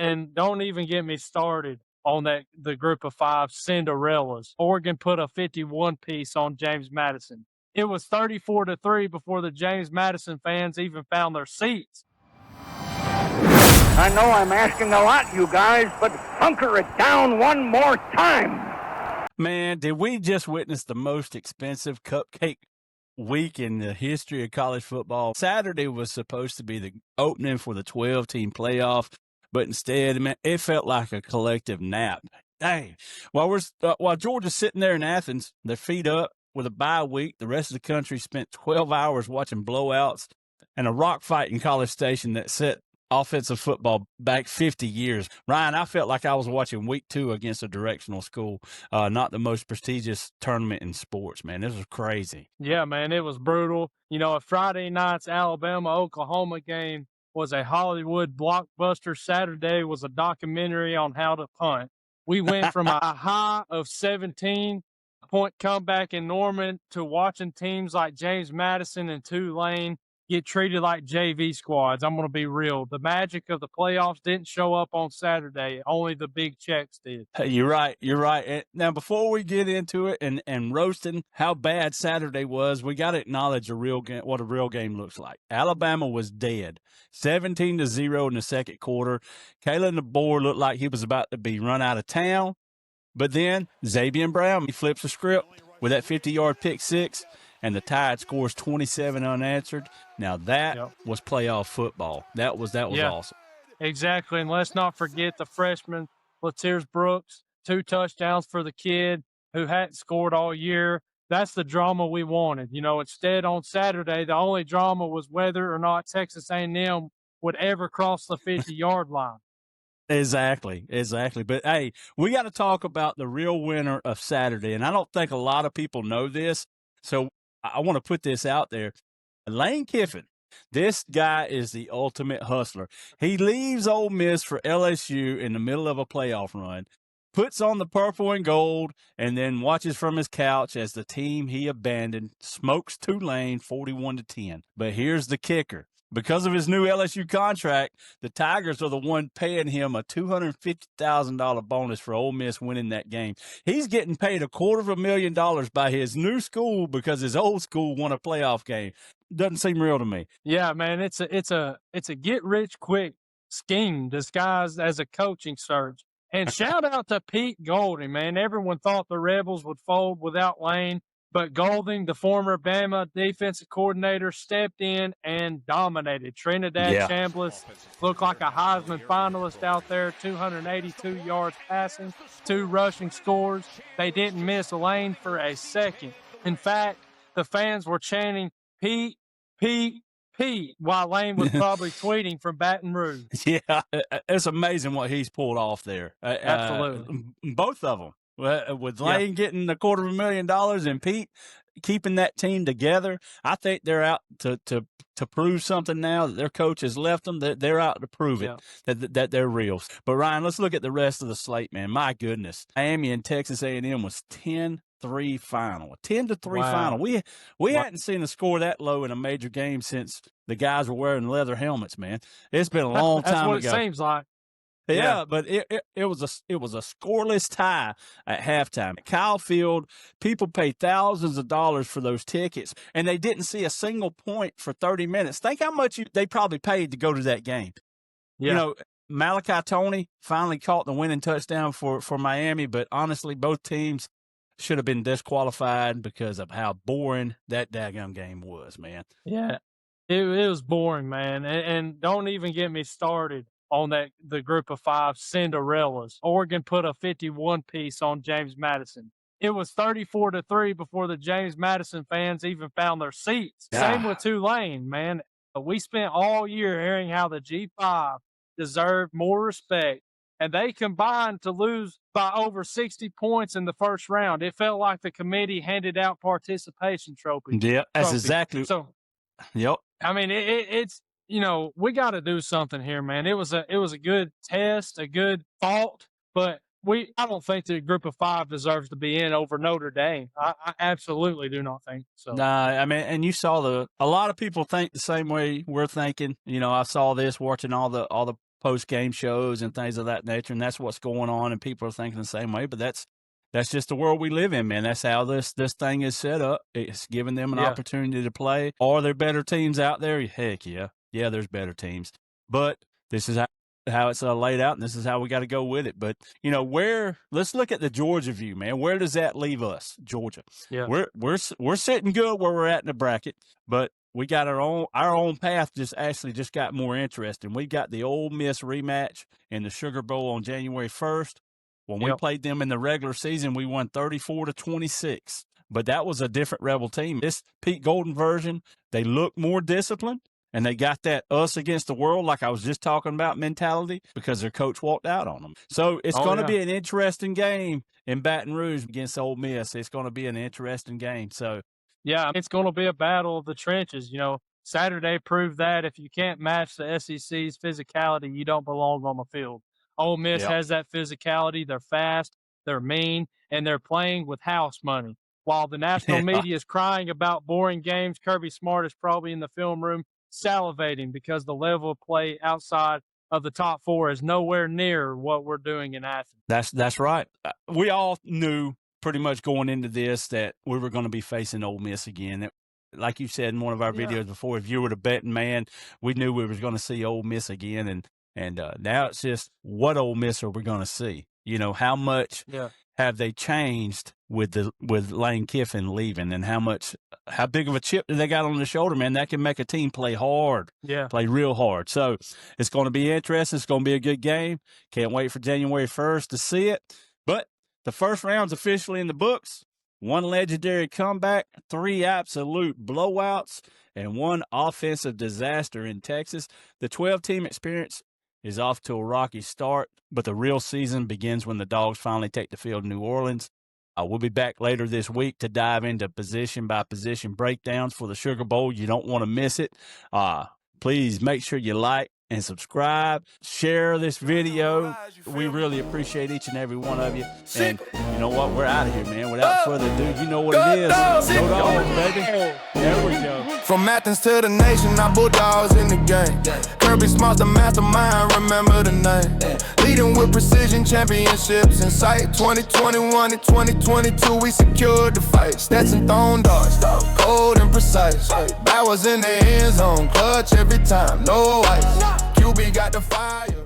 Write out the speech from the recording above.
And don't even get me started on the group of five Cinderellas. Oregon put a 51 piece on James Madison. It was 34-3 before the James Madison fans even found their seats. I know I'm asking a lot, you guys, but hunker it down one more time. Man, did we just witness the most expensive cupcake week in the history of college football? Saturday was supposed to be the opening for the 12-team playoff, but instead, man, it felt like a collective nap. Dang. While Georgia's sitting there in Athens, their feet up with a bye week, the rest of the country spent 12 hours watching blowouts and a rock fight in College Station that set offensive football back 50 years. Ryan, I felt like I was watching week 2 against a directional school, not the most prestigious tournament in sports, man. This was crazy. Yeah, man, it was brutal. You know, a Friday night's Alabama-Oklahoma game was a Hollywood blockbuster. Saturday was a documentary on how to punt. We went from a high of 17-point comeback in Norman to watching teams like James Madison and Tulane get treated like JV squads. I'm going to be real. The magic of the playoffs didn't show up on Saturday. Only the big checks did. Hey, you're right. You're right. And now, before we get into it and roasting how bad Saturday was, we got to acknowledge what a real game looks like. Alabama was dead, 17-0 in the second quarter. Kalen DeBoer looked like he was about to be run out of town. But then Xavier Brown, he flips the script with that 50-yard pick six, and the Tide scores 27 unanswered. Now that was playoff football. That was awesome. Exactly. And let's not forget the freshman, Latiers Brooks, 2 touchdowns for the kid who hadn't scored all year. That's the drama we wanted. You know, instead on Saturday, the only drama was whether or not Texas A&M would ever cross the 50-yard line. Exactly. But, hey, we got to talk about the real winner of Saturday, and I don't think a lot of people know this, so I want to put this out there. Lane Kiffin, this guy is the ultimate hustler. He leaves Ole Miss for LSU in the middle of a playoff run, puts on the purple and gold, and then watches from his couch as the team he abandoned smokes Tulane 41-10. But here's the kicker. Because of his new LSU contract, the Tigers are the one paying him a $250,000 bonus for Ole Miss winning that game. He's getting paid $250,000 by his new school because his old school won a playoff game. Doesn't seem real to me. Yeah, man, it's a get rich quick scheme disguised as a coaching search. And shout out to Pete Golding, man. Everyone thought the Rebels would fold without Lane. But Golding, the former Bama defensive coordinator, stepped in and dominated. Trinidad Chambliss looked like a Heisman finalist out there, 282 yards passing, 2 rushing scores. They didn't miss Lane for a second. In fact, the fans were chanting, Pete, Pete, Pete, while Lane was probably tweeting from Baton Rouge. Yeah, it's amazing what he's pulled off there. Absolutely. Both of them. With Lane getting $250,000 and Pete keeping that team together, I think they're out to prove something now that their coach has left them. They're out to prove it, that they're real. But, Ryan, let's look at the rest of the slate, man. My goodness. Miami and Texas A&M was 10-3 final. A 10-3 final. We hadn't seen a score that low in a major game since the guys were wearing leather helmets, man. It's been a long time ago. That's what it seems like. Yeah, but it was a scoreless tie at halftime. Kyle Field, people paid thousands of dollars for those tickets, and they didn't see a single point for 30 minutes. Think how much they probably paid to go to that game. Yeah. You know, Malachi Toney finally caught the winning touchdown for Miami, but honestly, both teams should have been disqualified because of how boring that daggone game was, man. Yeah, it was boring, man, and don't even get me started on the group of five Cinderellas. Oregon put a 51 piece on James Madison. It was 34-3 before the James Madison fans even found their seats. Same with Tulane, man. We spent all year hearing how the G5 deserved more respect, and they combined to lose by over 60 points in the first round. It felt like the committee handed out participation trophies. Yeah, that's exactly. So, yep. I mean, it's, you know, we got to do something here, man. It was a good test, a good thought, but I don't think the group of five deserves to be in over Notre Dame. I absolutely do not think so. Nah, I mean, and you saw a lot of people think the same way we're thinking. You know, I saw this watching all the post-game shows and things of that nature, and that's what's going on, and people are thinking the same way. But that's just the world we live in, man. That's how this thing is set up. It's giving them an opportunity to play. Are there better teams out there? Heck yeah. Yeah, there's better teams. But this is how it's laid out, and this is how we got to go with it. But, let's look at the Georgia view, man. Where does that leave us, Georgia? Yeah. We're sitting good where we're at in the bracket, but we got our own path just got more interesting. We got the Ole Miss rematch in the Sugar Bowl on January 1st. When we played them in the regular season, we won 34-26. But that was a different Rebel team. This Pete Golden version, they look more disciplined, and they got that us against the world, like I was just talking about, mentality, because their coach walked out on them. So it's going to be an interesting game in Baton Rouge against Ole Miss. It's going to be an interesting game. So, yeah, it's going to be a battle of the trenches. Saturday proved that if you can't match the SEC's physicality, you don't belong on the field. Ole Miss has that physicality. They're fast, they're mean, and they're playing with house money. While the national media is crying about boring games, Kirby Smart is probably in the film room salivating because the level of play outside of the top four is nowhere near what we're doing in Athens. That's right. We all knew pretty much going into this that we were going to be facing Ole Miss again. Like you said in one of our videos before, if you were the betting man, we knew we were going to see Ole Miss again. And now it's just, what Ole Miss are we going to see? How much have they changed with Lane Kiffin leaving, and how big of a chip do they got on their shoulder, man? That can make a team play hard, play real hard. So it's going to be interesting. It's going to be a good game. Can't wait for January 1st to see it. But the first round's officially in the books. 1 legendary comeback, 3 absolute blowouts, and 1 offensive disaster in Texas. The 12-team experience is off to a rocky start, but the real season begins when the Dogs finally take the field in New Orleans. We'll be back later this week to dive into position-by-position breakdowns for the Sugar Bowl. You don't want to miss it. Please make sure you like and subscribe. Share this video. We really appreciate each and every one of you. And you know what? We're out of here, man. Without further ado, you know what it is. Go Dogs, baby. There we go. From Athens to the nation, our Bulldogs in the game. Kirby Smart's the mastermind, remember the name. Leading with precision, championships in sight. 2021 and 2022, we secured the fight. Stetson thrown darts, cold and precise. That was in the end zone, clutch every time, no ice. QB got the fire.